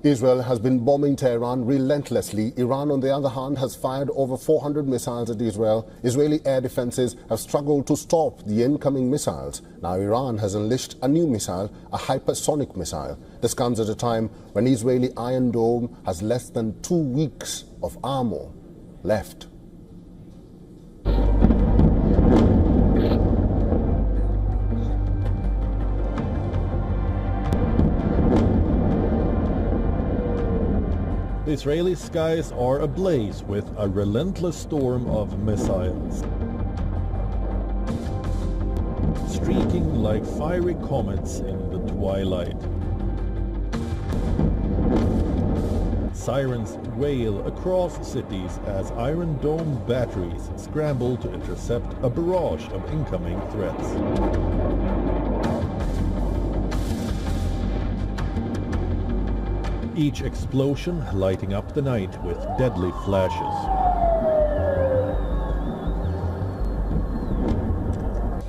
Israel has been bombing Tehran relentlessly. Iran, on the other hand, has fired over 400 missiles at Israel. Israeli air defenses have struggled to stop the incoming missiles. Now Iran has unleashed a new missile, a hypersonic missile. This comes at a time when Israeli Iron Dome has less than 2 weeks of armor left. The Israeli skies are ablaze with a relentless storm of missiles, streaking like fiery comets in the twilight. Sirens wail across cities as Iron Dome batteries scramble to intercept a barrage of incoming threats. Each explosion lighting up the night with deadly flashes.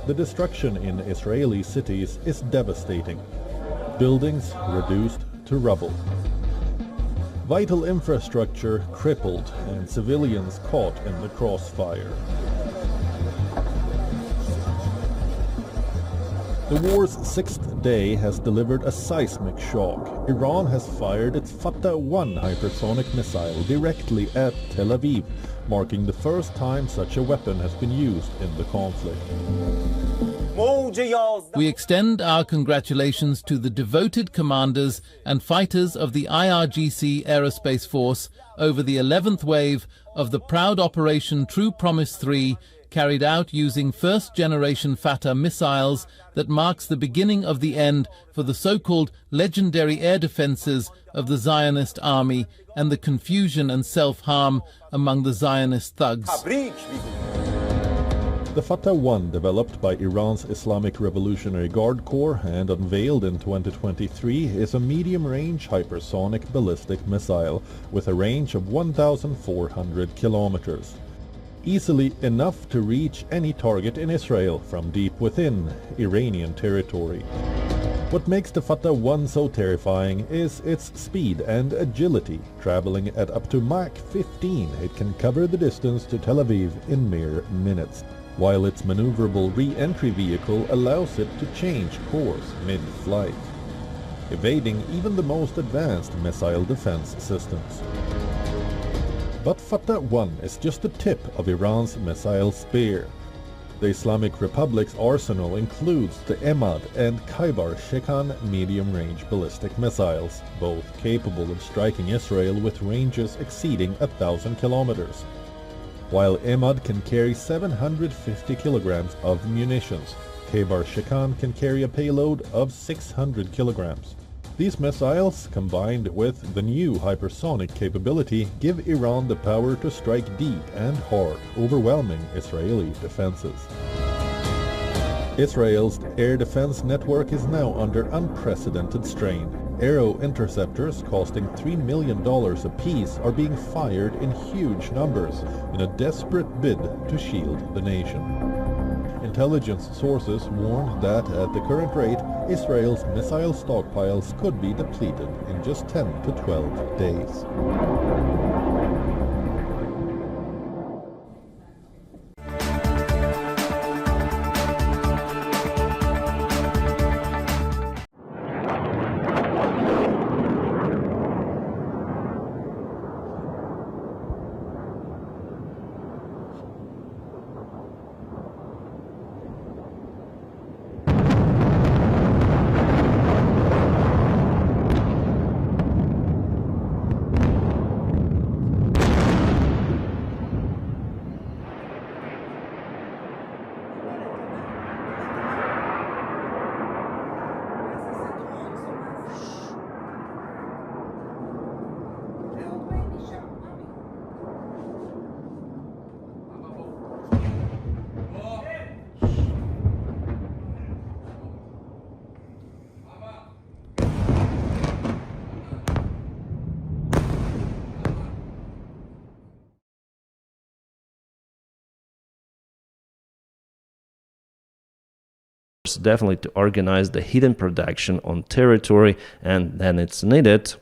The destruction in Israeli cities is devastating. Buildings reduced to rubble. Vital infrastructure crippled and civilians caught in the crossfire. The war's sixth day has delivered a seismic shock. Iran has fired its Fatah-1 hypersonic missile directly at Tel Aviv, marking the first time such a weapon has been used in the conflict. We extend our congratulations to the devoted commanders and fighters of the IRGC Aerospace Force over the 11th wave of the proud Operation True Promise 3, carried out using first-generation Fatah missiles that marks the beginning of the end for the so-called legendary air defenses of the Zionist army and the confusion and self-harm among the Zionist thugs. The Fatah-1, developed by Iran's Islamic Revolutionary Guard Corps and unveiled in 2023, is a medium-range hypersonic ballistic missile with a range of 1,400 kilometers. Easily enough to reach any target in Israel from deep within Iranian territory. What makes the Fatah-1 so terrifying is its speed and agility. Traveling at up to Mach 15, it can cover the distance to Tel Aviv in mere minutes, while its maneuverable re-entry vehicle allows it to change course mid-flight, evading even the most advanced missile defense systems. But Fatah-1 is just the tip of Iran's missile spear. The Islamic Republic's arsenal includes the Emad and Hypersonic medium-range ballistic missiles, both capable of striking Israel with ranges exceeding 1,000 kilometers. While Emad can carry 750 kilograms of munitions, Hypersonic can carry a payload of 600 kilograms. These missiles, combined with the new hypersonic capability, give Iran the power to strike deep and hard, overwhelming Israeli defenses. Israel's air defense network is now under unprecedented strain. Aero interceptors costing $3 million apiece are being fired in huge numbers in a desperate bid to shield the nation. Intelligence sources warned that at the current rate, Israel's missile stockpiles could be depleted in just 10 to 12 days. Definitely to organize the hidden production on territory, and then it's needed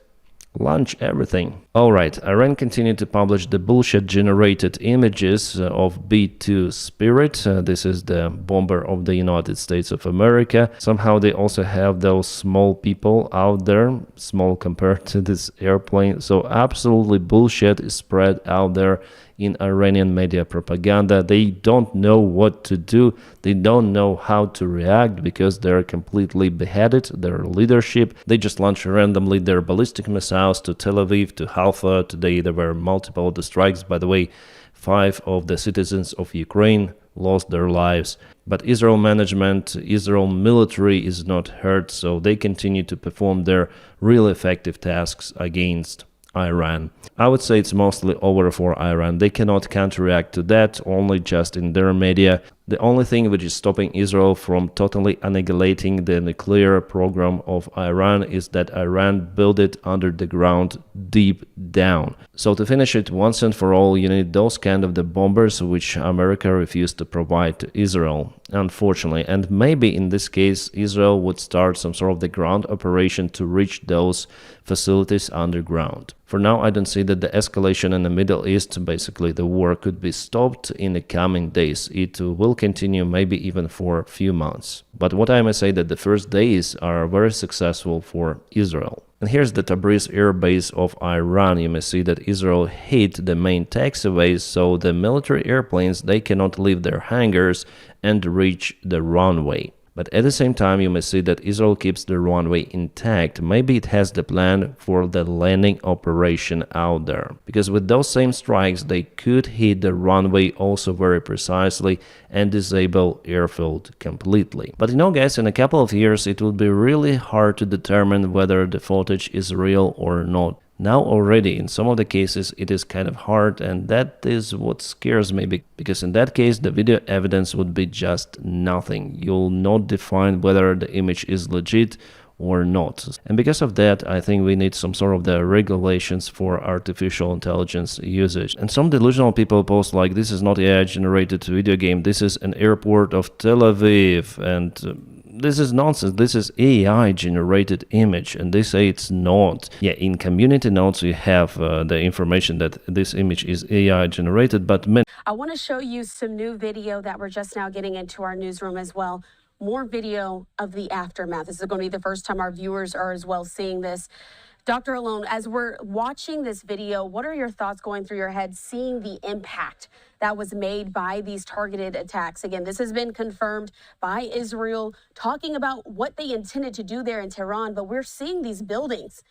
launch everything. Alright, Iran continued to publish the bullshit-generated images of B-2 Spirit. This is the bomber of the United States of America. Somehow they also have those small people out there, small compared to this airplane. So absolutely bullshit is spread out there in Iranian media propaganda. They don't know what to do. They don't know how to react because they're completely beheaded, their leadership. They just launch randomly their ballistic missiles to Tel Aviv, to Haifa. Today there were multiple of the strikes. By the way, 5 of the citizens of Ukraine lost their lives. But Israel management, Israel military is not hurt, so they continue to perform their really effective tasks against Iran. I would say it's mostly over for Iran. They cannot counteract to that, only just in their media. The only thing which is stopping Israel from totally annihilating the nuclear program of Iran is that Iran built it under the ground deep down. So to finish it once and for all, you need those kind of the bombers which America refused to provide to Israel, unfortunately. And maybe in this case, Israel would start some sort of the ground operation to reach those facilities underground. For now, I don't see that the escalation in the Middle East, basically the war, could be stopped in the coming days. It will continue maybe even for a few months. But what I may say that the first days are very successful for Israel. And here's the Tabriz air base of Iran. You may see that Israel hit the main taxiways, so the military airplanes, they cannot leave their hangars and reach the runway. But at the same time, you may see that Israel keeps the runway intact. Maybe it has the plan for the landing operation out there. Because with those same strikes, they could hit the runway also very precisely and disable airfield completely. But you know guys, in a couple of years, it will be really hard to determine whether the footage is real or not. Now already in some of the cases it is kind of hard, and that is what scares me, because in that case the video evidence would be just nothing. You'll not define whether the image is legit or not. And because of that, I think we need some sort of the regulations for artificial intelligence usage. And some delusional people post like, this is not AI generated video game, this is an airport of Tel Aviv, and this is nonsense. This is AI generated image, and they say it's not. Yeah, in community notes you have the information that this image is AI generated, but I want to show you some new video that we're just now getting into our newsroom as well. More video of the aftermath. This is going to be the first time our viewers are as well seeing this. Dr. Alon, as we're watching this video, what are your thoughts going through your head seeing the impact that was made by these targeted attacks? Again, this has been confirmed by Israel, talking about what they intended to do there in Tehran, but we're seeing these buildings.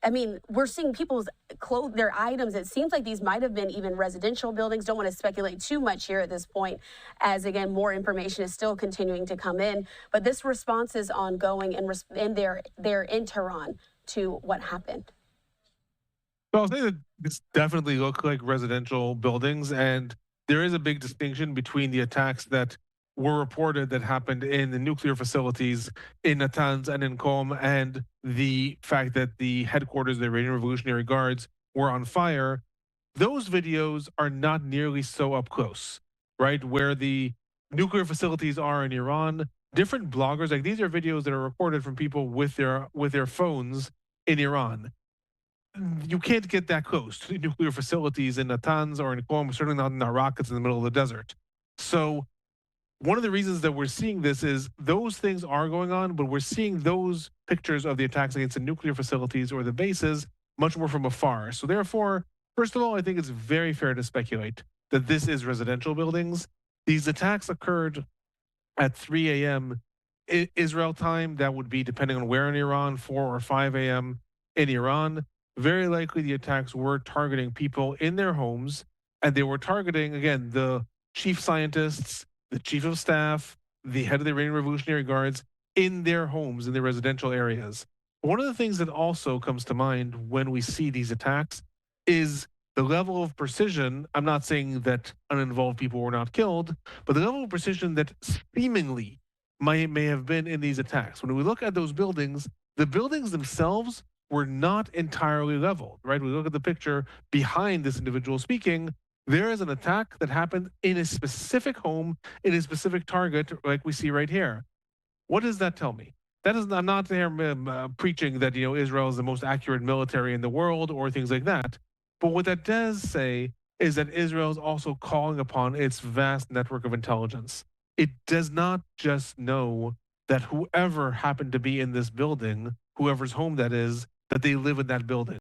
I mean, we're seeing people's clothes, their items. It seems like these might have been even residential buildings. Don't want to speculate too much here at this point, as again, more information is still continuing to come in. But this response is ongoing, and they're in Tehran to what happened. So I'll say that this definitely look like residential buildings, and there is a big distinction between the attacks that were reported that happened in the nuclear facilities in Natanz and in Qom, and the fact that the headquarters of the Iranian Revolutionary Guards were on fire. Those videos are not nearly so up close, right? Where the nuclear facilities are in Iran, different bloggers, like these are videos that are recorded from people with their phones in Iran. You can't get that close to nuclear facilities in Natanz or in Qom, certainly not in the rockets in the middle of the desert. So one of the reasons that we're seeing this is those things are going on, but we're seeing those pictures of the attacks against the nuclear facilities or the bases much more from afar. So therefore, first of all, I think it's very fair to speculate that this is residential buildings. These attacks occurred at 3 a.m. Israel time. That would be, depending on where in Iran, 4 or 5 a.m. in Iran. Very likely the attacks were targeting people in their homes, and they were targeting, again, the chief scientists, the chief of staff, the head of the Iranian Revolutionary Guards in their homes, in their residential areas. One of the things that also comes to mind when we see these attacks is the level of precision. I'm not saying that uninvolved people were not killed, but the level of precision that seemingly may have been in these attacks. When we look at those buildings, the buildings themselves were not entirely leveled, right? We look at the picture behind this individual speaking, there is an attack that happened in a specific home, in a specific target, like we see right here. What does that tell me? That is, I'm not there preaching that Israel is the most accurate military in the world or things like that. But what that does say is that Israel is also calling upon its vast network of intelligence. It does not just know that whoever happened to be in this building, whoever's home that is, that they live in that building.